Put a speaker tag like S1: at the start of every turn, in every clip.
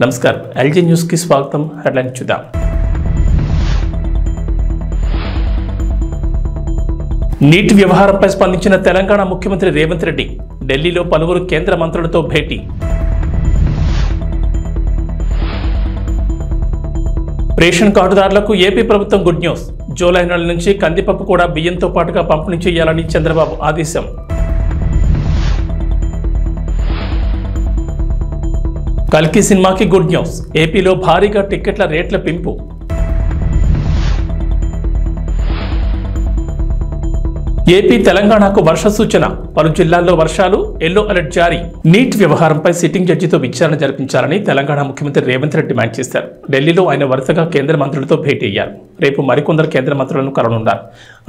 S1: నమస్కారం LG news కి స్వాగతం. హెడ్లైన్ చూద్దాం. నీట్ వ్యవహారంపై స్పందించిన తెలంగాణ ముఖ్యమంత్రి రేవంత్ రెడ్డి ఢిల్లీలో పలువురు కేంద్ర మంత్రులతో భేటీ. రేషన్ కార్డుదారులకు ఏపీ ప్రభుత్వం గుడ్ న్యూస్. జూలై నెల నుంచి కందిపప్పు కూడా బియ్యంతో పాటుగా పంపిణీ చేయాలని చంద్రబాబు ఆదేశం. కల్కి సినిమాకి గుడ్ న్యూస్. ఏపీలో భారీగా టిక్కెట్ల రేట్ల పెంపు. ఏపీ తెలంగాణకు వర్ష సూచన. పలు జిల్లాల్లో వర్షాలు, ఎల్లో అలర్ట్ జారీ. నీట్ వ్యవహారంపై సిట్టింగ్ జడ్జితో విచారణ జరిపించాలని తెలంగాణ ముఖ్యమంత్రి రేవంత్ రెడ్డి డిమాండ్ చేశారు. ఢిల్లీలో ఆయన వరుసగా కేంద్ర మంత్రులతో భేటీ అయ్యారు. రేపు మరికొందరు కేంద్ర మంత్రులను కలవనున్నారు.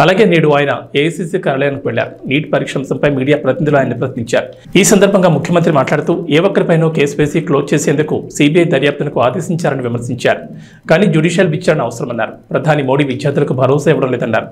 S1: అలాగే నేడు ఆయన ఏఐసీసీ కార్యాలయానికి వెళ్లారు. నీట్ పరీక్ష అంశంపై మీడియా ప్రతినిధులు ఆయన ప్రశ్నించారు. ఈ సందర్భంగా ముఖ్యమంత్రి మాట్లాడుతూ ఏ ఒక్కరిపైనో కేసు వేసి క్లోజ్ చేసేందుకు సిబిఐ దర్యాప్తునకు ఆదేశించారని విమర్శించారు. కానీ జ్యుడిషియల్ విచారణ అవసరమన్నారు. ప్రధాని మోడీ విద్యార్థులకు భరోసా ఇవ్వడం లేదన్నారు.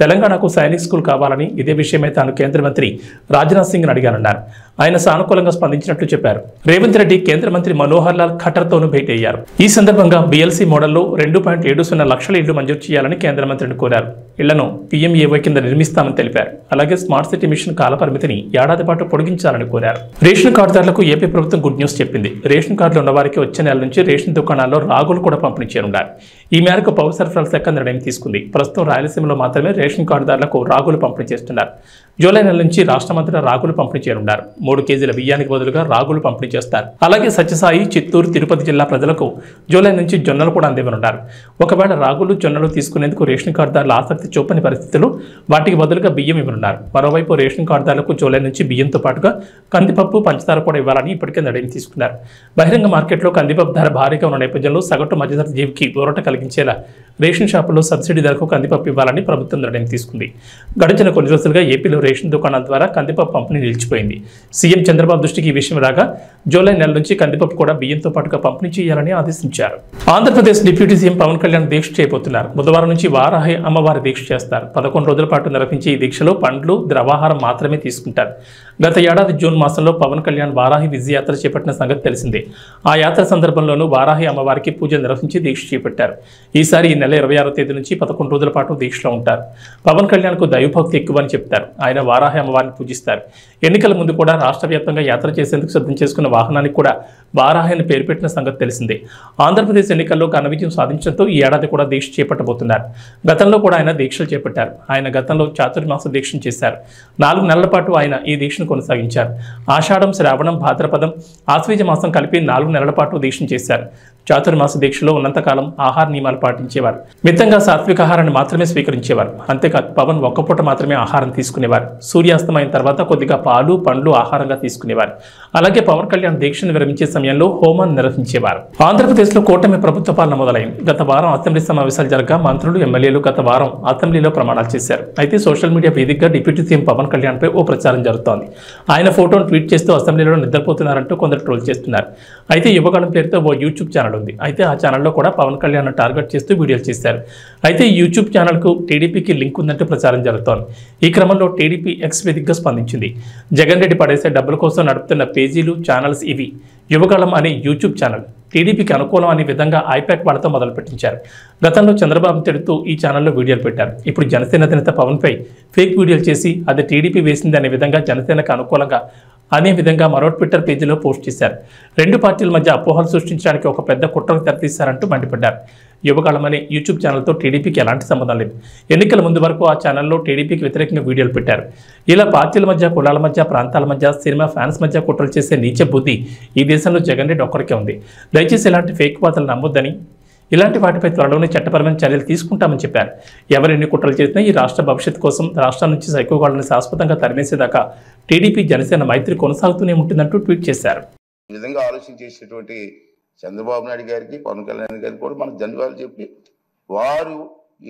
S1: తెలంగాణకు సైనిక్ స్కూల్ కావాలని, ఇదే విషయమై తాను కేంద్ర మంత్రి రాజ్నాథ్ సింగ్ అడిగానన్నారు. ఆయన సానుకూలంగా స్పందించినట్లు చెప్పారు. రేవంత్ రెడ్డి కేంద్ర మంత్రి మనోహర్ లాల్ ఖట్టర్తోనూ భేటీ అయ్యారు. ఈ సందర్భంగా బిఎల్సీ మోడల్లో 2.70 లక్షల ఇళ్లు మంజూరు చేయాలని కేంద్ర మంత్రిని కోరారు. ఇళ్లను పీఎంఏవై కింద నిర్మిస్తామని తెలిపారు. అలాగే స్మార్ట్ సిటీ మిషన్ కాలపరిమితిని ఏడాది పాటు పొడిగించాలని కోరారు. రేషన్ కార్డుదారులకు ఏపీ ప్రభుత్వం గుడ్ న్యూస్ చెప్పింది. రేషన్ కార్డులు ఉన్న వారికి వచ్చే నెల నుంచి రేషన్ దుకాణాల్లో రాగులు కూడా పంపిణీ చేయనున్నారు. ఈ మేరకు పౌర సరఫరాల శాఖ నిర్ణయం తీసుకుంది. ప్రస్తుతం రాయలసీమలో మాత్రమే రేషన్ కార్డుదారులకు రాగులు పంపిణీ చేస్తున్నారు. జూలై నెల నుంచి రాష్ట్రమంతటా రాగులు పంపిణీ చేయనున్నారు. 3 కేజీల బియ్యానికి బదులుగా రాగులు పంపిణీ చేస్తారు. అలాగే సత్యసాయి, చిత్తూరు, తిరుపతి జిల్లా ప్రజలకు జూలై నుంచి జొన్నలు కూడా అందివ్వనున్నారు. ఒకవేళ రాగులు, జొన్నలు తీసుకునేందుకు రేషన్ కార్డుదారులు ఆసక్తి చూపని పరిస్థితులు వాటికి బదులుగా బియ్యం ఇవ్వనున్నారు. మరోవైపు రేషన్ కార్డుదారులకు జూలై నుంచి బియ్యంతో పాటుగా కందిపప్పు, పంచదార కూడా ఇవ్వాలని ఇప్పటికే నిర్ణయం తీసుకున్నారు. బహిరంగ మార్కెట్లో కందిపప్పు ధర భారీగా ఉన్న నేపథ్యంలో సగటు మధ్యతరగతి జీవికి ఊరట కలిగించేలా రేషన్ షాపుల్లో సబ్సిడీ ధరకు కందిపప్పు ఇవ్వాలని ప్రభుత్వం నిర్ణయం తీసుకుంది. గడిచిన కొన్ని రోజులుగా ఏపీలో రేషన్ దుకాణాల ద్వారా కందిపప్పు పంపిణీ నిలిచిపోయింది. సీఎం చంద్రబాబు దృష్టికి ఈ విషయం రాగా జూలై నెల నుంచి కందిపప్పు కూడా బియ్యంతో పాటుగా పంపిణీ చేయాలని ఆదేశించారు. ఆంధ్రప్రదేశ్ డిప్యూటీ సీఎం పవన్ కళ్యాణ్ దీక్ష చేయబోతున్నారు. బుధవారం నుంచి వారాహి అమ్మవారి దీక్ష చేస్తారు. 11 రోజుల పాటు నిర్వహించే ఈ దీక్షలో పండ్లు, ద్రవాహారం మాత్రమే తీసుకుంటారు. గత ఏడాది జూన్ మాసంలో పవన్ కళ్యాణ్ వారాహి విజయయాత్ర చేపట్టిన సంగతి తెలిసిందే. ఆ యాత్ర సందర్భంలోనూ వారాహి అమ్మవారికి పూజలు నిర్వహించి దీక్ష చేపట్టారు. ఈసారి ఈ నెల 26వ తేదీ నుంచి 11 రోజుల పాటు దీక్షలో ఉంటారు. పవన్ కళ్యాణ్కు దైవభక్తి ఎక్కువని చెప్తారు. ఆయన వారాహి అమ్మవారిని పూజిస్తారు. ఎన్నికల ముందు కూడా రాష్ట్ర వ్యాప్తంగా యాత్ర చేసేందుకు సిద్ధం చేసుకున్న వాహనానికి కూడా వారాహి అని పేరు పెట్టిన సంగతి తెలిసిందే. ఆంధ్రప్రదేశ్ ఎన్నికల్లో ఘన విజయం సాధించడంతో ఈ ఏడాది కూడా దీక్ష చేపట్టబోతున్నారు. గతంలో కూడా ఆయన దీక్షలు చేపట్టారు. ఆయన గతంలో చాతుర్మాస దీక్షను చేశారు. 4 నెలల పాటు ఆయన ఈ దీక్షను కొనసాగించారు. ఆషాఢం, శ్రావణం, భాద్రపదం, ఆశ్వీజ మాసం కలిపి 4 నెలల పాటు దీక్షను చేశారు. చాతుర్మాస దీక్షలో ఉన్నంతకాలం ఆహార నియమాలు పాటించేవారు. మితంగా సాత్విక ఆహారాన్ని మాత్రమే స్వీకరించేవారు. అంతేకాదు పవన్ ఒక్కపూట మాత్రమే ఆహారం తీసుకునేవారు. సూర్యాస్తమైన తర్వాత కొద్దిగా పాలు, పండ్లు ఆహారంగా తీసుకునేవారు. అలాగే పవన్ కళ్యాణ్ దీక్షను విరమించే సమయంలో హోమాన్ని నిర్వహించేవారు. ఆంధ్రప్రదేశ్లో కూటమి ప్రభుత్వ పాలన మొదలైంది. గత వారం అసెంబ్లీ సమావేశాలు జరగా మంత్రులు, ఎమ్మెల్యేలు గత వారం అసెంబ్లీలో ప్రమాణాలు చేశారు. అయితే సోషల్ మీడియా వేదికగా డిప్యూటీ సీఎం పవన్ కళ్యాణ్ పై ఓ ప్రచారం జరుగుతోంది. ఆయన ఫోటోను ట్వీట్ చేస్తూ అసెంబ్లీలో నిద్రపోతున్నారంటూ కొందరు ట్రోల్ చేస్తున్నారు. అయితే యువగళం పేరుతో ఓ యూట్యూబ్ ఛానల్ ఉంది. అయితే ఆ ఛానల్లో కూడా పవన్ కళ్యాణ్ టార్గెట్ చేస్తూ వీడియోలు చేశారు. అయితే ఈ యూట్యూబ్ ఛానల్కు టీడీపీకి లింక్ ఉందంటూ ప్రచారం జరుగుతోంది. ఈ క్రమంలో టీడీపీ ఎక్స్ వేదికగా స్పందించింది. జగన్ రెడ్డి పడేసే డబ్బుల కోసం నడుపుతున్న పేజీలు, ఛానల్స్ ఇవి. యువగళం అనే యూట్యూబ్ ఛానల్ టీడీపీకి అనుకూలం అనే విధంగా ఐపాక్ వాళ్ళతో మొదలు పెట్టించారు. గతంలో చంద్రబాబు తిడుతూ ఈ ఛానల్లో వీడియోలు పెట్టారు. ఇప్పుడు జనసేన అధినేత పవన్పై ఫేక్ వీడియోలు చేసి అది టీడీపీ వేసింది అనే విధంగా జనసేనకు అనుకూలంగా అనే విధంగా మరో ట్విట్టర్ పేజీలో పోస్ట్ చేశారు. 2 పార్టీల మధ్య అపోహలు సృష్టించడానికి ఒక పెద్ద కుట్రకు తెరతీశారంటూ మండిపడ్డారు. యువకాలం అనే యూట్యూబ్ ఛానల్తో టీడీపీకి ఎలాంటి సంబంధం లేదు. ఎన్నికల ముందు వరకు ఆ ఛానల్లో టీడీపీకి వ్యతిరేకంగా వీడియోలు పెట్టారు. ఇలా పార్టీల మధ్య, కులాల మధ్య, ప్రాంతాల మధ్య, సినిమా ఫ్యాన్స్ మధ్య కుట్రలు చేసే నీచ బుద్ధి ఈ దేశంలో జగన్ రెడ్డి ఒక్కరికే ఉంది. దయచేసి ఇలాంటి ఫేక్ వార్తలు నమ్మొద్దని, ఇలాంటి వాటిపై త్వరలోనే చట్టపరమైన చర్యలు తీసుకుంటామని చెప్పారు. ఎవరెన్ని కుట్రలు చేసినా ఈ రాష్ట్ర భవిష్యత్తు కోసం రాష్ట్రం నుంచి సైకోగాళ్లను శాశ్వతంగా తరిమేసేదాకా టీడీపీ, జనసేన మైత్రి కొనసాగుతూనే ఉంటుందంటూ ట్వీట్ చేశారు.
S2: ఈ విధంగా ఆలోచన చేసేటువంటి చంద్రబాబు నాయుడు గారికి, పవన్ కళ్యాణ్ గారికి కూడా మనకు ధన్యవాదాలు చెప్పి, వారు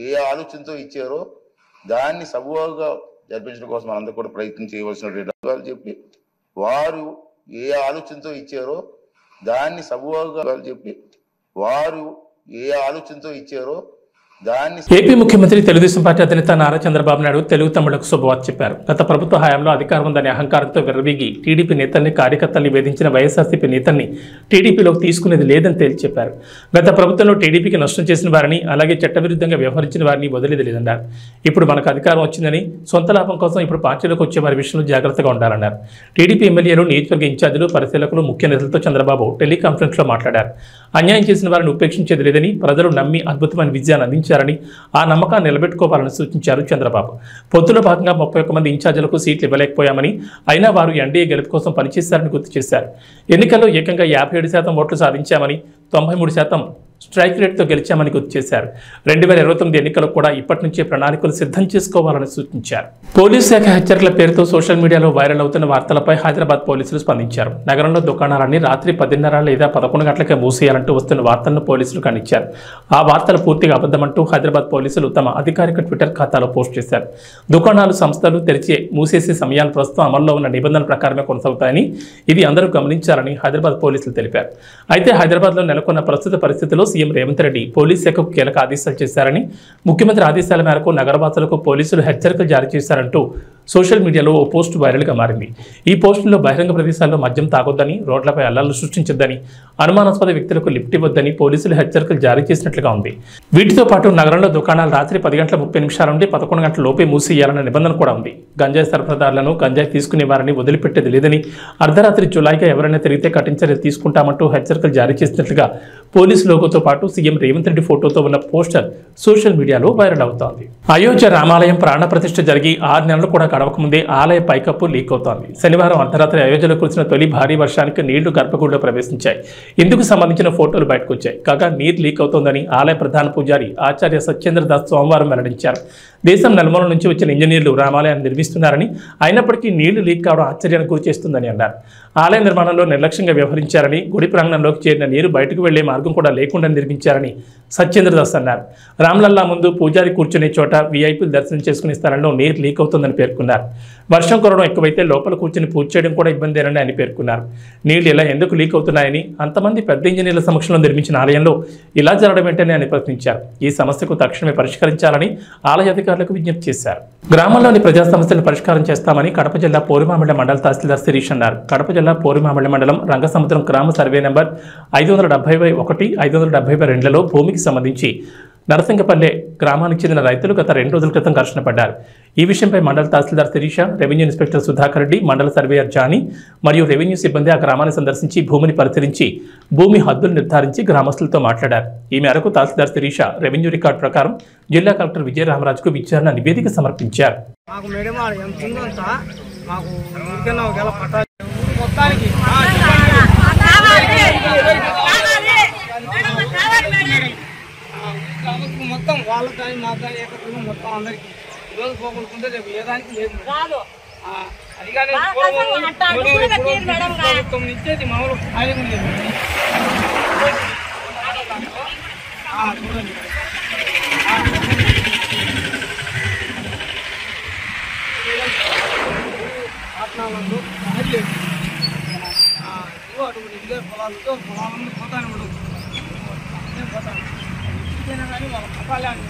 S2: ఏ ఆలోచనతో ఇచ్చారో దాన్ని సబూగా జరిపించడం కోసం మనందరూ కూడా ప్రయత్నం చేయవలసినటువంటి ధన్యవాదాలు చెప్పి, వారు ఏ ఆలోచనతో ఇచ్చారో దాన్ని సబూగా చెప్పి, వారు ఏ ఆలోచనతో ఇచ్చారో దాన్ని
S1: ఏపీ ముఖ్యమంత్రి తెలుగుదేశం పార్టీ అధినేత నారా చంద్రబాబు నాయుడు తెలుగు తమ్ముళ్లకు శుభవార్త చెప్పారు. గత ప్రభుత్వ హయాంలో అధికారం ఉందనే అహంకారంతో విర్రవీగి టీడీపీ నేతల్ని కార్యకర్తల్ని వేధించిన వైఎస్ఆర్సీపీ నేతల్ని టీడీపీలోకి తీసుకునేది లేదని తేల్చి చెప్పారు. గత ప్రభుత్వంలో టీడీపీకి నష్టం చేసిన వారిని అలాగే చట్టవిరుద్ధంగా వ్యవహరించిన వారిని వదిలేది లేదన్నారు. ఇప్పుడు మనకు అధికారం వచ్చిందని సొంత లాభం కోసం ఇప్పుడు పార్టీలోకి వచ్చే వారి విషయంలో జాగ్రత్తగా ఉండాలన్నారు. టీడీపీ ఎమ్మెల్యేలు, నియోజకవర్గ ఇన్ఛార్జీలు, పరిశీలకులు, ముఖ్య నేతలతో చంద్రబాబు టెలికాన్ఫరెన్స్ లో మాట్లాడారు. అన్యాయం చేసిన వారిని ఉపేక్షించేది లేదని, ప్రజలు నమ్మి అద్భుతమైన విజయాన్ని అందించారని, ఆ నమ్మకాన్ని నిలబెట్టుకోవాలని సూచించారు చంద్రబాబు. పొత్తులో భాగంగా 31 మంది ఇన్ఛార్జీలకు సీట్లు ఇవ్వలేకపోయామని, అయినా వారు ఎన్డీఏ గెలుపు కోసం పనిచేశారని గుర్తు చేశారు. ఎన్నికల్లో ఏకంగా 57% ఓట్లు సాధించామని, 93% స్ట్రైక్ రేట్తో గెలిచామని గుర్తు చేశారు. 2029 ఎన్నికలకు కూడా ఇప్పటి నుంచే ప్రణాళికలు సిద్ధం చేసుకోవాలని సూచించారు. పోలీస్ శాఖ హెచ్చరికల పేరుతో సోషల్ మీడియాలో వైరల్ అవుతున్న వార్తలపై హైదరాబాద్ పోలీసులు స్పందించారు. నగరంలో దుకాణాలన్నీ రాత్రి 10:30 లేదా 11 గంటలకే మూసేయాలంటూ వస్తున్న వార్తలను పోలీసులు ఖండించారు. ఆ వార్తలు పూర్తిగా అబద్ధమంటూ హైదరాబాద్ పోలీసులు తమ అధికారిక ట్విట్టర్ ఖాతాలో పోస్ట్ చేశారు. దుకాణాలు, సంస్థలు మూసేసే సమయాలు ప్రస్తుతం అమల్లో ఉన్న నిబంధనల ప్రకారమే కొనసాగుతాయని, ఇది అందరూ గమనించాలని హైదరాబాద్ పోలీసులు తెలిపారు. అయితే హైదరాబాద్లో నెలకొన్న ప్రస్తుత పరిస్థితిలో సీఎం రేవంత్ రెడ్డి పోలీస్ శాఖకు కీలక ఆదేశాలు చేశారని, ముఖ్యమంత్రి ఆదేశాల మేరకు నగరవాసులకు పోలీసులు హెచ్చరికలు జారీ చేశారంటూ సోషల్ మీడియాలో ఓ పోస్ట్ వైరల్గా మారింది. ఈ పోస్టులో బహిరంగ ప్రదేశాల్లో మద్యం తాగొద్దని, రోడ్లపై అల్లర్లు సృష్టించొద్దని, అనుమానాస్పద వ్యక్తులకు లిఫ్ట్ ఇవ్వొద్దని పోలీసులు హెచ్చరికలు జారీ చేసినట్లుగా ఉంది. వీటితో పాటు నగరంలో దుకాణాలు రాత్రి 10:30 నుండి 11 గంటల లోపే మూసేయాలన్న నిబంధన కూడా ఉంది. గంజాయి సరఫరాదారులను, గంజాయి తీసుకునే వారిని వదిలిపెట్టేది లేదని, అర్ధరాత్రి జులైగా ఎవరైనా తిరిగితే కఠిన చర్యలు తీసుకుంటామంటూ హెచ్చరికలు జారీ చేసినట్లుగా పోలీసు లోగోతో పాటు సీఎం రేవంత్ రెడ్డి ఫోటోతో ఉన్న పోస్టర్ సోషల్ మీడియాలో వైరల్ అవుతోంది. అయోధ్య రామాలయం ప్రాణ ప్రతిష్ఠ జరిగి 6 నెలలు కూడా గడవకముందే ఆలయ పైకప్పు లీక్ అవుతోంది. శనివారం అర్ధరాత్రి అయోధ్యలో కురిసిన తొలి భారీ వర్షానికి నీళ్లు గర్భగుడిలో ప్రవేశించాయి. ఇందుకు సంబంధించిన ఫోటోలు బయటకు వచ్చాయి. కాగా నీరు లీక్ అవుతోందని ఆలయ ప్రధాన పూజారి ఆచార్య సత్యేంద్ర దాస్ సోమవారం వెల్లడించారు. దేశం నలుమూల నుంచి వచ్చిన ఇంజనీర్లు రామాలయాన్ని నిర్మిస్తున్నారని, అయినప్పటికీ నీళ్లు లీక్ కావడం ఆశ్చర్యానికి గురి చేస్తుందని అన్నారు. ఆలయ నిర్మాణంలో నిర్లక్ష్యంగా వ్యవహరించారని, గుడి ప్రాంగణంలోకి చేరిన నీరు బయటకు వెళ్లే మార్గం కూడా లేకుండా నిర్మించారని సత్యేంద్ర దాస్ అన్నారు. రామ్లల్లా ముందు పూజారి కూర్చునే చోట వీఐపీలు దర్శనం చేసుకునే స్థలంలో నీరు లీక్ అవుతుందని పేర్కొన్నారు. వర్షం కురవడం ఎక్కువైతే లోపల కూర్చుని పూజ చేయడం కూడా ఇబ్బందేనని ఆయన పేర్కొన్నారు. నీళ్లు ఇలా ఎందుకు లీక్ అవుతున్నాయని, అంతమంది పెద్ద ఇంజనీర్ల సమక్షంలో నిర్మించిన ఆలయంలో ఇలా జరగడం ఏంటని ఆయన ప్రశ్నించారు. ఈ సమస్యకు తక్షణమే పరిష్కరించాలని ఆలయ అధికారులకు విజ్ఞప్తి చేశారు. గ్రామంలోని ప్రజా సమస్యలను పరిష్కారం చేస్తామని కడప జిల్లా పోరుమామిళ్ల మండల తహసీల్దార్ శిరీష్ అన్నారు. కడప జిల్లా పోరుమామిళ్ల మండలం రంగసముద్రం గ్రామ సర్వే నెంబర్ 570/1, 570/2లలో భూమికి సంబంధించి నరసింగపల్లె గ్రామానికి చెందిన రైతులు గత 2 రోజుల క్రితం ఘర్షణ పడ్డారు. ఈ విషయంపై మండల తహసీల్దార్ శిరీష, రెవెన్యూ ఇన్స్పెక్టర్ సుధాకర్ రెడ్డి, మండల సర్వేయర్ జానీ మరియు రెవెన్యూ సిబ్బంది ఆ గ్రామాన్ని సందర్శించి భూమిని పరిశీలించి భూమి హద్దులు నిర్ధారించి గ్రామస్తులతో మాట్లాడారు. ఈ మేరకు తహసీల్దార్ శిరీష రెవెన్యూ రికార్డు ప్రకారం జిల్లా కలెక్టర్ విజయరామరాజుకు విచారణ నివేదిక సమర్పించారు.
S3: మొత్తం వాళ్ళ కానీ మా కానీ ఏకత్వం మొత్తం అందరికి ఈరోజు పోగొట్టుకుంటే రేపు ఏ దానికి లేదు. అది కానీ ప్రభుత్వం ఇచ్చేది మామూలు ఖాళీగా లేదు. చూడండి పట్టణాలలో ఖాళీ లేదు. అటువంటి ఇదే పొలాలతో పొలాలను పోతానే ఉండదు. పోతాను కానీ వాళ్ళ పట్టాలే అని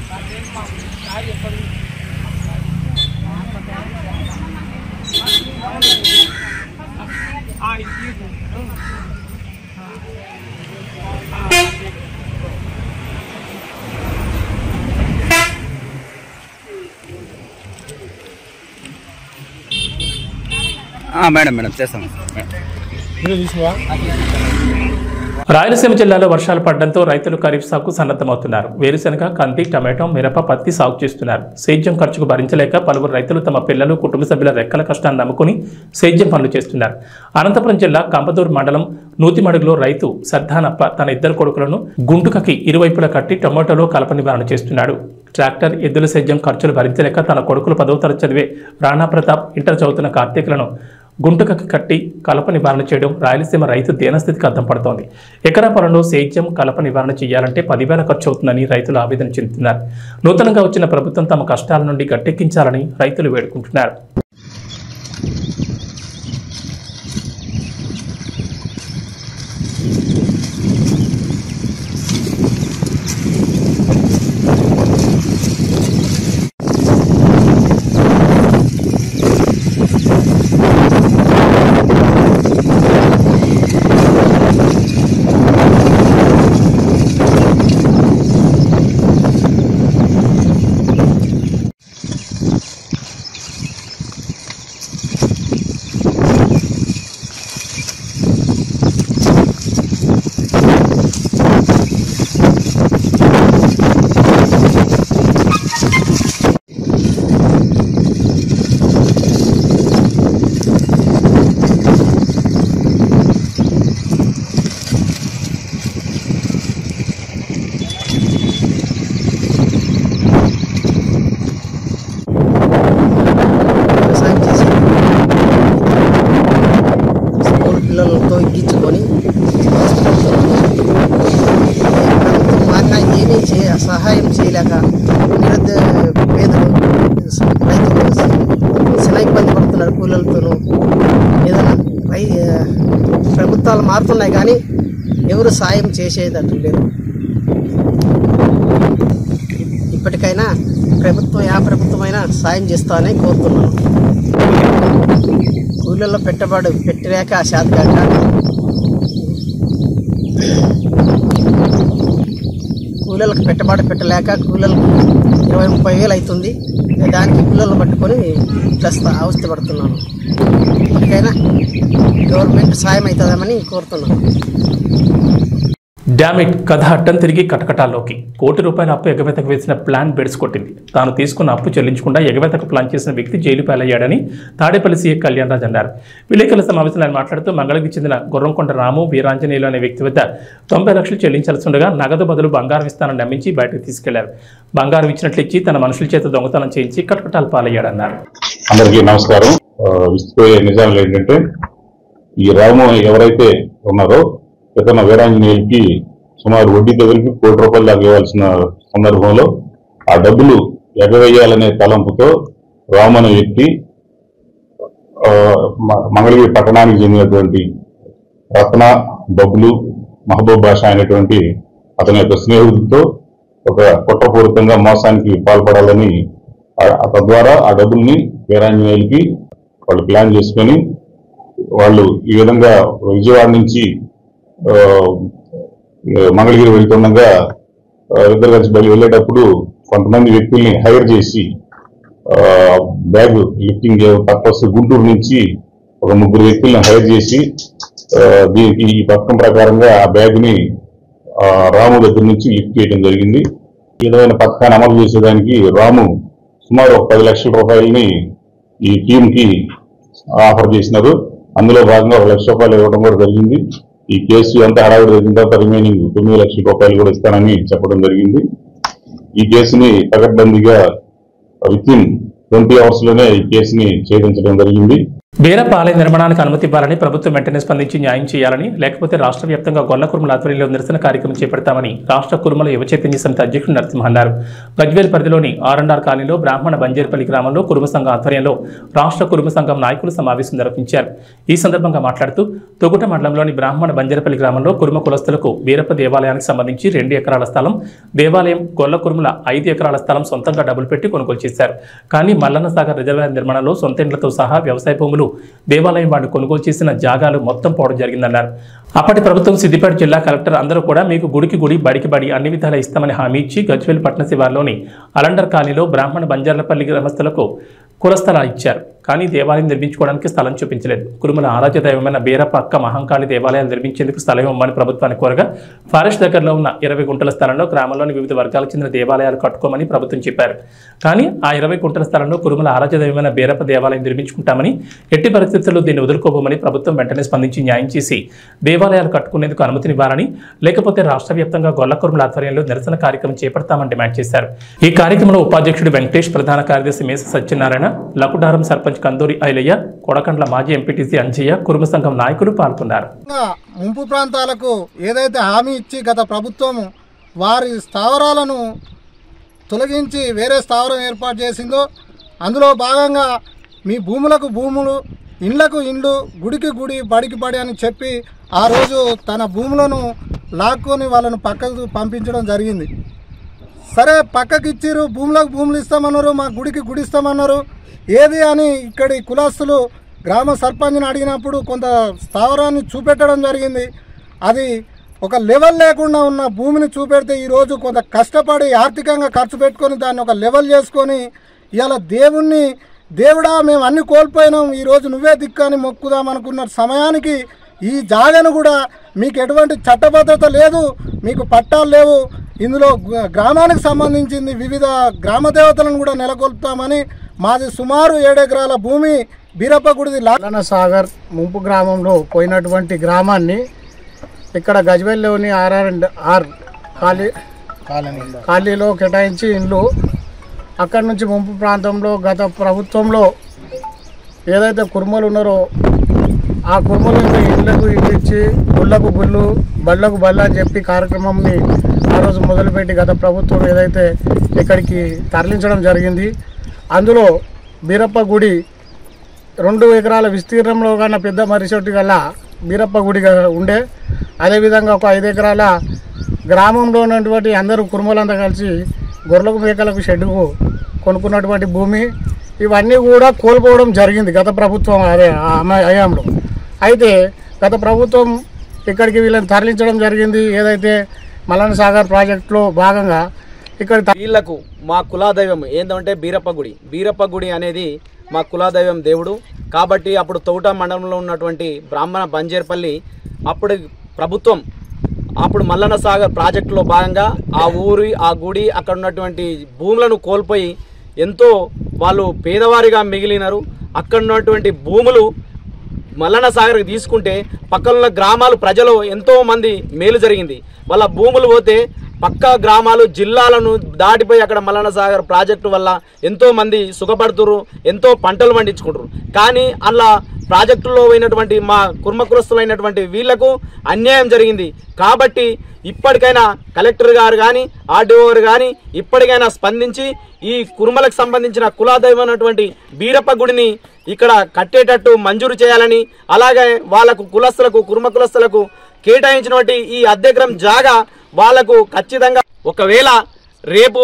S3: దాని మాకు దారి ఎప్పటి
S4: మేడం చేస్తాను.
S1: రాయలసీమ జిల్లాలో వర్షాలు పడడంతో రైతులు ఖరీఫ్ సాగుకు సన్నద్ధమవుతున్నారు. వేరుశెనగ, కంది, టమాటో, మిరప, పత్తి సాగు చేస్తున్నారు. సేద్యం ఖర్చుకు భరించలేక పలువురు రైతులు తమ పిల్లలు, కుటుంబ సభ్యుల రెక్కల కష్టాన్ని నమ్ముకుని సేద్యం పనులు చేస్తున్నారు. అనంతపురం జిల్లా కంపదూరు మండలం నూతిమడుగులో రైతు సర్దానప్ప తన 2 కొడుకులను గుంటుకకి ఇరువైపులా కట్టి టమాటోలో కలప నివారణ చేస్తున్నాడు. ట్రాక్టర్, ఎద్దుల సేద్యం ఖర్చులు భరించలేక తన కొడుకులు 10వ తరగతి చదివే రాణా ప్రతాప్, ఇంటర్ చదువుతున్న కార్తీకులను గుంటకకి కట్టి కలప నివారణ చేయడం రాయలసీమ రైతు దీనస్థితికి అద్దం పడుతోంది. ఎకరా పొలంలో సేద్యం, కలప నివారణ చేయాలంటే 10,000 ఖర్చు అవుతుందని రైతులు ఆవేదన చెందుతున్నారు. నూతనంగా వచ్చిన ప్రభుత్వం తమ కష్టాల నుండి గట్టెక్కించాలని రైతులు వేడుకుంటున్నారు.
S4: ప్రభుత్వాలు మారుతున్నాయి కానీ ఎవరు సాయం చేసేటట్టు లేరు. ఇప్పటికైనా ప్రభుత్వమైనా సాయం చేస్తామని కోరుతున్నాను. కూలీల్లో పెట్టుబడి పెట్టలేక శాతకాక కూలీలకు పెట్టుబడి పెట్టలేక కూలీలకు 20-30 వేలు అవుతుంది. దానికి కూలీలను పట్టుకొని ప్రస్తుతం అవస్థపడుతున్నాను. ఇప్పటికైనా గవర్నమెంట్ సాయం అవుతుందామని కోరుతున్నాను.
S1: డామిట్ కథ అడ్డం తిరిగి కటకటాల్లోకి. ₹1 అప్పు ఎగవేతకు వేసిన ప్లాన్ బెడ్స్ కొట్టింది. తాను తీసుకున్న అప్పు చెల్లించకుండా ఎగవేతకు ప్లాన్ చేసిన వ్యక్తి జైలు పాలయ్యాడని తాడేపల్లి సీఏ కళ్యాణ్ రాజ్ అన్నారు. విలేకరుల సమావేశంలో ఆయన మాట్లాడుతూ మంగళగిరికి చెందిన గుర్రంకొండ రాము వీరాంజనేయులు అనే వ్యక్తి వద్ద 90 లక్షలు చెల్లించాల్సి ఉండగా నగదు బదులు బంగారం ఇస్తానని నమ్మించి బయటకు తీసుకెళ్లారు. బంగారం ఇచ్చినట్లు ఇచ్చి తన మనుషుల చేత దొంగతనం చేయించి కటకటాలు పాలయ్యాడన్నారు.
S5: అందరికీ నమస్కారం. విసిపోయే నిజాలు ఏంటంటే ఈ రాము ఎవరైతే ఉన్నారో ఇతను వీరాంజనేయులకి సుమారు వడ్డీతో కలిపి ₹1 దాకా ఇవ్వాల్సిన సందర్భంలో ఆ డబ్బులు ఎగవేయాలనే తలంపుతో రాము అనే వ్యక్తి మంగళగిరి పట్టణానికి చెందినటువంటి రత్న, బబ్బులు, మహబూబ్ బాషా అనేటువంటి అతని యొక్క స్నేహితులతో ఒక కుట్రపూరితంగా మోసానికి పాల్పడాలని తద్వారా ఆ డబ్బుల్ని వీరాంజనేయులకి వాళ్ళు ప్లాన్ చేసుకొని వాళ్ళు ఈ విధంగా విజయవాడ నుంచి మంగళగిరి వెళ్తుండగా ఇద్దరు కలిసి వెళ్ళేటప్పుడు కొంతమంది వ్యక్తుల్ని హైర్ చేసి బ్యాగ్ లిఫ్టింగ్ పర్పస్ గుంటూరు నుంచి ఒక 3 వ్యక్తులను హైర్ చేసి దీనికి ఈ పథకం ప్రకారంగా ఆ బ్యాగ్ ని రాము దగ్గర నుంచి లిఫ్ట్ చేయడం జరిగింది. ఈ విధమైన పథకాన్ని అమలు చేసేదానికి రాము సుమారు ₹10 లక్షల ఈ టీమ్ కి ఆఫర్ చేసినారు. అందులో భాగంగా ₹1 లక్ష ఇవ్వడం కూడా జరిగింది. ఈ కేసు అంతా హడావిడి జరిగిన తర్వాత రిమైనింగ్ ₹9 లక్షల కూడా ఇస్తానని చెప్పడం జరిగింది. ఈ కేసుని పకడ్బందీగా వితిన్ 20 hours లోనే ఈ కేసుని ఛేదించడం జరిగింది.
S1: బీరప్ప ఆలయ నిర్మాణానికి అనుమతి ఇవ్వాలని ప్రభుత్వం వెంటనే స్పందించి న్యాయం చేయాలని, లేకపోతే రాష్ట్ర వ్యాప్తంగా గొల్ల కురుమల ఆధ్వర్యంలో నిరసన కార్యక్రమం చేపడతామని రాష్ట్ర కురుమల యువ చైతన్య సమితి అధ్యక్షుడు నరసింహ అన్నారు. గజ్వేల్ పరిధిలోని R&R కాలనీలో బ్రాహ్మణ బంజేర్పల్లి గ్రామంలో కురుమ సంఘం ఆధ్వర్యంలో రాష్ట్ర కురుమ సంఘం నాయకులు సమావేశం నిర్వహించారు. ఈ సందర్భంగా మాట్లాడుతూ తొగుట మండలంలోని బ్రాహ్మణ బంజేర్పల్లి గ్రామంలో కురుమ కులస్తులకు బీరప్ప దేవాలయానికి సంబంధించి 2 ఎకరాల స్థలం, దేవాలయం గొల్ల కురుమల 5 ఎకరాల స్థలం సొంతంగా డబ్బులు పెట్టి కొనుగోలు చేశారు. కానీ మల్లన్న సాగర్ రిజర్వాయర్ నిర్మాణంలో సొంత ఇండ్లతో సహా వ్యవసాయ భూములు, దేవాలయం వాడు కొనుగోలు చేసిన జాగాలు మొత్తం పోవడం జరిగిందన్నారు. అప్పటి ప్రభుత్వం సిద్దిపేట జిల్లా కలెక్టర్ అందరూ కూడా మీకు గుడికి గుడి, బడికి బడి అన్ని విధాలా ఇస్తామని హామీ ఇచ్చి గజ్వేల్ పట్టణ శివార్లోని R&R కాలనీలో బ్రాహ్మణ బంజార్లపల్లి గ్రామస్తులకు కులస్థలాలు ఇచ్చారు. కానీ దేవాలయం నిర్మించుకోవడానికి స్థలం చూపించలేదు. కురుమల ఆరాధ్య దైవమైన బీరప్ప అక్క మహంకాళి దేవాలయాలు నిర్మించేందుకు స్థలం ఇవ్వమని ప్రభుత్వాన్ని కోరగా ఫారెస్ట్ దగ్గరలో ఉన్న 20 గుంటల స్థలంలో గ్రామంలోని వివిధ వర్గాలకు చెందిన దేవాలయాలు కట్టుకోమని ప్రభుత్వం చెప్పారు. కానీ ఆ 20 గుంటల స్థలంలో కురుమల ఆరాధ్య దైవమైన బీరప్ప దేవాలయం నిర్మించుకుంటామని, ఎట్టి పరిస్థితుల్లో దీన్ని వదులుకోబోమని ప్రభుత్వం వెంటనే స్పందించి న్యాయం చేసి దేవాలయాలు కట్టుకునేందుకు అనుమతినివ్వాలని, లేకపోతే రాష్ట్ర వ్యాప్తంగా గొల్ల కురుమల ఆధ్వర్యంలో నిరసన కార్యక్రమం చేపడతామని డిమాండ్ చేశారు. ఈ కార్యక్రమంలో ఉపాధ్యక్షుడు వెంకటేష్, ప్రధాన కార్యదర్శి మేస సత్యనారాయణ, లకుడారం సర్పంచ్ కందూరి ఐలయ్య, కొడకండ్ల మాజీ ఎంపీటీసీ అంజయ్య, కురుమ సంఘం నాయకులు పాల్గొన్నారు.
S6: ముంపు ప్రాంతాలకు ఏదైతే హామీ ఇచ్చి గత ప్రభుత్వం వారి స్థావరాలను తొలగించి వేరే స్థావరం ఏర్పాటు చేసిందో అందులో భాగంగా మీ భూములకు భూములు, ఇండ్లకు ఇండ్లు, గుడికి గుడి, బడికి బడి అని చెప్పి ఆ రోజు తన భూములను లాక్కొని వాళ్ళను పక్కకు పంపించడం జరిగింది. సరే పక్కకి ఇచ్చిరు, భూములకు భూములు ఇస్తామన్నారు, మా గుడికి గుడి ఇస్తామన్నారు. ఏది అని ఇక్కడి కులస్తులు గ్రామ సర్పంచ్ని అడిగినప్పుడు కొంత స్థావరాన్ని చూపెట్టడం జరిగింది. అది ఒక లెవెల్ లేకుండా ఉన్న భూమిని చూపెడితే ఈరోజు కొంత కష్టపడి ఆర్థికంగా ఖర్చు పెట్టుకొని దాన్ని ఒక లెవెల్ చేసుకొని ఇవాళ దేవుడా మేము అన్ని కోల్పోయినాం, ఈరోజు నువ్వే దిక్కని మొక్కుదాం అనుకున్న సమయానికి ఈ జాగను కూడా మీకు ఎటువంటి చట్టబద్ధత లేదు, మీకు పట్టాలు లేవు, ఇందులో గ్రామానికి సంబంధించింది వివిధ గ్రామ దేవతలను కూడా నెలకొల్పుతామని మాది సుమారు 7 ఎకరాల భూమి బీరప్ప గుడిది మల్లన్న సాగర్ ముంపు గ్రామంలో పోయినటువంటి గ్రామాన్ని ఇక్కడ గజ్వేల్లోని R&R కాలనీలో కేటాయించి ఇండ్లు అక్కడి నుంచి ముంపు ప్రాంతంలో గత ప్రభుత్వంలో ఏదైతే కుర్మలు ఉన్నారో ఆ కుర్మలు ఇళ్లకు ఇల్లు ఇచ్చి గుళ్ళకు గుళ్ళు, బళ్ళకు బళ్ళు అని చెప్పి కార్యక్రమంని ఆ రోజు మొదలుపెట్టి గత ప్రభుత్వం ఏదైతే ఇక్కడికి తరలించడం జరిగింది. అందులో బీరప్ప గుడి 2 ఎకరాల విస్తీర్ణంలో కన్నా పెద్ద మర్రిచెట్టు గల బీరప్ప గుడి ఉండే. అదేవిధంగా ఒక 5 ఎకరాల గ్రామంలో ఉన్నటువంటి అందరూ కుటుంబాలంతా కలిసి గొర్రెలకు మేకలకు షెడ్డుకు కొనుక్కున్నటువంటి భూమి ఇవన్నీ కూడా కోల్పోవడం జరిగింది గత ప్రభుత్వం హయాంలో. అయితే గత ప్రభుత్వం ఇక్కడికి వీళ్ళని తరలించడం జరిగింది. ఏదైతే మల్లన్న సాగర్ ప్రాజెక్టులో భాగంగా ఇక్కడ
S7: వీళ్లకు మా కులాదైవం ఏంటంటే బీరప్ప గుడి అనేది మా కులాదైవం దేవుడు. కాబట్టి అప్పుడు తోట మండలంలో ఉన్నటువంటి బ్రాహ్మణ బంజేర్పల్లి ప్రభుత్వం మల్లన్న సాగర్ ప్రాజెక్టులో భాగంగా ఆ గుడి అక్కడ ఉన్నటువంటి భూములను కోల్పోయి ఎంతో వాళ్ళు పేదవారిగా మిగిలినారు. అక్కడ ఉన్నటువంటి భూములు మల్లన్న సాగర్కి తీసుకుంటే పక్కనున్న గ్రామాలు ప్రజలు ఎంతో మంది మేలు జరిగింది. వాళ్ళ భూములు పోతే పక్క గ్రామాలు జిల్లాలను దాటిపోయి అక్కడ మల్లన్న సాగర్ ప్రాజెక్టు వల్ల ఎంతో మంది సుఖపడుతురు, ఎంతో పంటలు పండించుకుంటారు. కానీ అలా ప్రాజెక్టులో పోయినటువంటి మా కుర్మకులస్తులైనటువంటి వీళ్లకు అన్యాయం జరిగింది. కాబట్టి ఇప్పటికైనా కలెక్టర్ గారు కానీ ఆర్డీఓ గారు కానీ ఇప్పటికైనా స్పందించి ఈ కుర్మలకు సంబంధించిన కులాదైవమైనటువంటి బీరప్ప గుడిని ఇక్కడ కట్టేటట్టు మంజూరు చేయాలని, అలాగే వాళ్ళకు కుర్మ కులస్తులకు కేటాయించినటువంటి ఈ అద్దెకరం జాగా వాళ్లకు ఖచ్చితంగా ఒకవేళ రేపు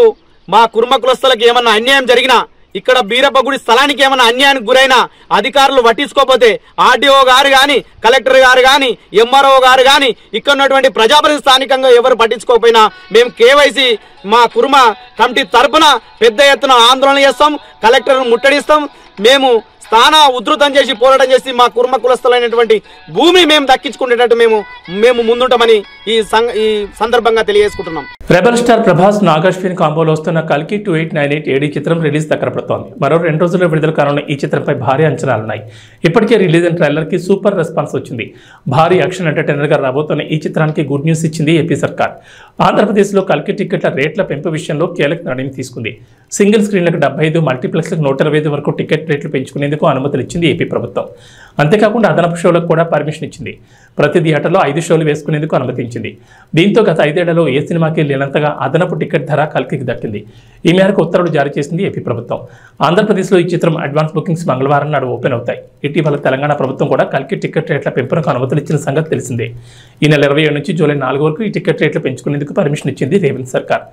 S7: మా కుర్మ కులస్తులకు ఏమన్నా అన్యాయం జరిగినా ఇక్కడ బీరప్ప గుడి స్థలానికి ఏమైనా అన్యాయానికి గురైనా అధికారులు పట్టించుకోకపోతే ఆర్డీఓ గారు కానీ కలెక్టర్ గారు కానీ ఎంఆర్ఓ గారు కానీ ఇక్కడ ఉన్నటువంటి ప్రజాప్రతినిధి స్థానికంగా ఎవరు పట్టించుకోకపోయినా మేము కేవైసీ మా కుర్మ కమిటీ తరఫున పెద్ద ఎత్తున ఆందోళన చేస్తాం, కలెక్టర్ను ముట్టడిస్తాం. మేము స్థాన ఉధృతం చేసి పోరాటం చేసి మా కుర్మ కులస్తులైనటువంటి భూమి మేము దక్కించుకునేటట్టు మేము ముందుంటామని ఈ సందర్భంగా తెలియజేసుకుంటున్నాం.
S1: రెబల్ స్టార్ ప్రభాస్ నాగాశ్విన్ కాంబోలో వస్తున్న కల్కి 2898 ఏడీ చిత్రం రిలీజ్ దగ్గర పడుతోంది. మరో 2 రోజుల్లో విడుదల కానున్న ఈ చిత్రంపై భారీ అంచనాలున్నాయి. ఇప్పటికే రిలీజ్ అయిన ట్రైలర్ కి సూపర్ రెస్పాన్స్ వచ్చింది. భారీ యాక్షన్ ఎంటర్టైనర్ గా రాబోతున్న ఈ చిత్రానికి గుడ్ న్యూస్ ఇచ్చింది ఏపీ సర్కార్. ఆంధ్రప్రదేశ్లో కల్కి టికెట్ల రేట్ల పెంపు విషయంలో కీలక నిర్ణయం తీసుకుంది. సింగిల్ స్క్రీన్లకు 75, మల్టీప్లెక్స్లకు 125 వరకు టికెట్ రేట్లు పెంచుకునేందుకు అనుమతులు ఇచ్చింది ఏపీ ప్రభుత్వం. అంతేకాకుండా అదనపు షోలకు కూడా పర్మిషన్ ఇచ్చింది. ప్రతి థియేటర్లో 5 షోలు వేసుకునేందుకు అనుమతించింది. దీంతో గత 5 ఏళ్లలో ఏ సినిమాకి లేనంతగా అదనపు టికెట్ ధర కల్కికి దక్కింది. ఈ మేరకు ఉత్తర్వులు జారీ చేసింది ఏపీ ప్రభుత్వం. ఆంధ్రప్రదేశ్లో ఈ చిత్రం అడ్వాన్స్ బుకింగ్స్ మంగళవారం నాడు ఓపెన్ అవుతాయి. ఇటీవల తెలంగాణ ప్రభుత్వం కూడా కల్కి టికెట్ రేట్ల పెంపునకు అనుమతులు ఇచ్చిన సంగతి తెలిసిందే. ఈ నెల 27 నుంచి జూలై 4 వరకు ఈ టికెట్ రేట్లు పెంచుకునేందుకు పర్మిషన్ ఇచ్చింది రేవంత్ సర్కార్.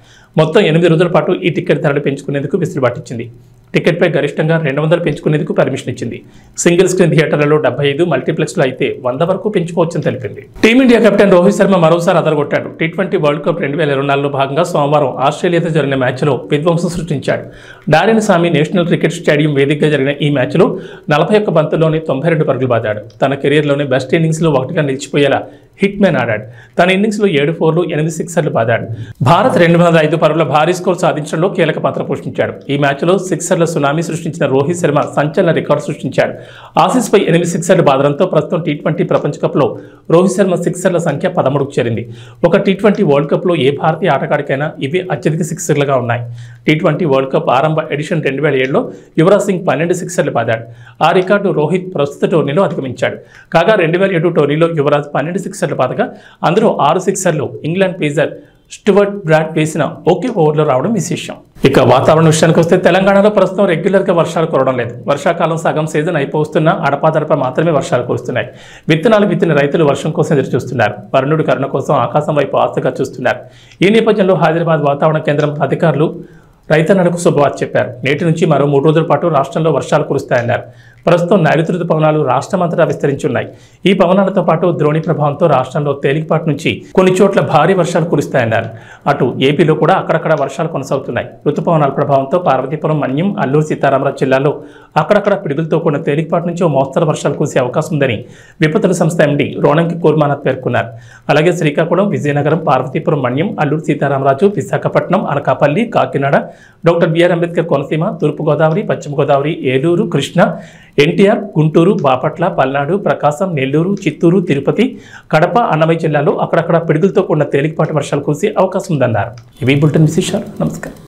S1: మొత్తం 8 రోజుల పాటు ఈ టికెట్ ధరలు పెంచుకునేందుకు వెసులుబాటు ఇచ్చింది. టికెట్పై గరిష్టంగా 200 పెంచుకునేందుకు పర్మిషన్ ఇచ్చింది. సింగిల్ స్క్రీన్ థియేటర్లలో 75, మల్టీప్లెక్స్లో అయితే 100 వరకు పెంచుకోవచ్చని తెలిపింది. టీమిండియా కెప్టెన్ రోహిత్ శర్మ మరోసారి అదరగొట్టాడు. T20 వరల్డ్ కప్ 2024లో భాగంగా సోమవారం ఆస్ట్రేలియాతో జరిగిన మ్యాచ్లో విధ్వంసం సృష్టించాడు. డారెన్ సామి నేషనల్ క్రికెట్ స్టేడియం వేదికగా జరిగిన ఈ మ్యాచ్లో 41 బంతుల్లోనే 92 పరుగులు బాదాడు. తన కెరీర్లోనే బెస్ట్ ఇన్నింగ్స్లో ఒకటిగా నిలిచిపోయేలా హిట్ మ్యాన్ ఆడాడు. తన ఇన్నింగ్స్లో 7 4లు 8 సిక్సర్లు బాదాడు. భారత్ 205 పరుగుల భారీ స్కోర్ సాధించడంలో కీలక పాత్ర పోషించాడు. ఈ మ్యాచ్లో సిక్సర్ల సునామీ సృష్టించిన రోహిత్ శర్మ సంచలన రికార్డు సృష్టించాడు. ఆసీస్పై 8 సిక్సర్లు బాదడంతో ప్రస్తుతం T20 ప్రపంచ కప్లో రోహిత్ శర్మ సిక్సర్ల సంఖ్య 13కు చేరింది. ఒక T20 వరల్డ్ కప్లో ఏ భారతీయ ఆటగాడికైనా ఇవి అత్యధిక సిక్సర్లుగా ఉన్నాయి. T20 వరల్డ్ కప్ ఆరంభ ఎడిషన్ 2007లో యువరాజ్ సింగ్ 12 సిక్సర్లు బాదాడు. ఆ రికార్డు రోహిత్ ప్రస్తుత టోర్నీలో అధిగమించాడు. కాగా 2007 టోర్నీలో యువరాజ్ 12 సిక్సర్లు బాదగా అందులో 6 సిక్సర్లు ఇంగ్లాండ్ పేసర్ స్టూవర్ట్ బ్రాడ్ వేసిన ఒకే ఓవర్లో రావడం విశేషం. ఇక వాతావరణ విషయానికి వస్తే తెలంగాణలో ప్రస్తుతం రెగ్యులర్గా వర్షాలు కురవడం లేదు. వర్షాకాలం సగం సీజన్ అయిపోతున్నా అడపాదడప మాత్రమే వర్షాలు కురుస్తున్నాయి. విత్తనాలు విత్తిన రైతులు వర్షం కోసం ఎదురు చూస్తున్నారు. వరుణుడి కరుణ కోసం ఆకాశం వైపు ఆశగా చూస్తున్నారు. ఈ నేపథ్యంలో హైదరాబాద్ వాతావరణ కేంద్రం అధికారులు రైతన్నలకు శుభవార్త చెప్పారు. నేటి నుంచి మరో 3 రోజుల పాటు రాష్ట్రంలో వర్షాలు కురుస్తాయన్నారు. ప్రస్తుతం నైరుతి రుతుపవనాలు రాష్ట్రమంతటా విస్తరించి ఉన్నాయి. ఈ పవనాలతో పాటు ద్రోణి ప్రభావంతో రాష్ట్రంలో తేలికపాటి నుంచి కొన్ని చోట్ల భారీ వర్షాలు కురుస్తాయన్నారు. అటు ఏపీలో కూడా అక్కడక్కడ వర్షాలు కొనసాగుతున్నాయి. రుతుపవనాల ప్రభావంతో పార్వతీపురం, మన్యం, అల్లూరు సీతారామరాజు జిల్లాల్లో అక్కడక్కడ పిడుగులతో కూడిన తేలికపాటి నుంచి ఓ మోస్తరు వర్షాలు కురిసే అవకాశం ఉందని విపత్తుల సంస్థ ఎండీ రోణంకి కోర్మానాథ్ పేర్కొన్నారు. అలాగే శ్రీకాకుళం, విజయనగరం, పార్వతీపురం, మన్యం, అల్లూరు సీతారామరాజు, విశాఖపట్నం, అనకాపల్లి, కాకినాడ, డాక్టర్ బిఆర్ అంబేద్కర్ కోనసీమ, తూర్పుగోదావరి, పశ్చిమ గోదావరి, ఏలూరు, కృష్ణా, ఎన్టీఆర్, గుంటూరు, బాపట్ల, పల్నాడు, ప్రకాశం, నెల్లూరు, చిత్తూరు, తిరుపతి, కడప, అన్నమయ్య జిల్లాలో అక్కడక్కడ పిడుగులతో కూడిన తేలికపాటి వర్షాలు కురిసే అవకాశం ఉందన్నారు. ఇవి బులెటిన్ విశేషాలు. నమస్కారం.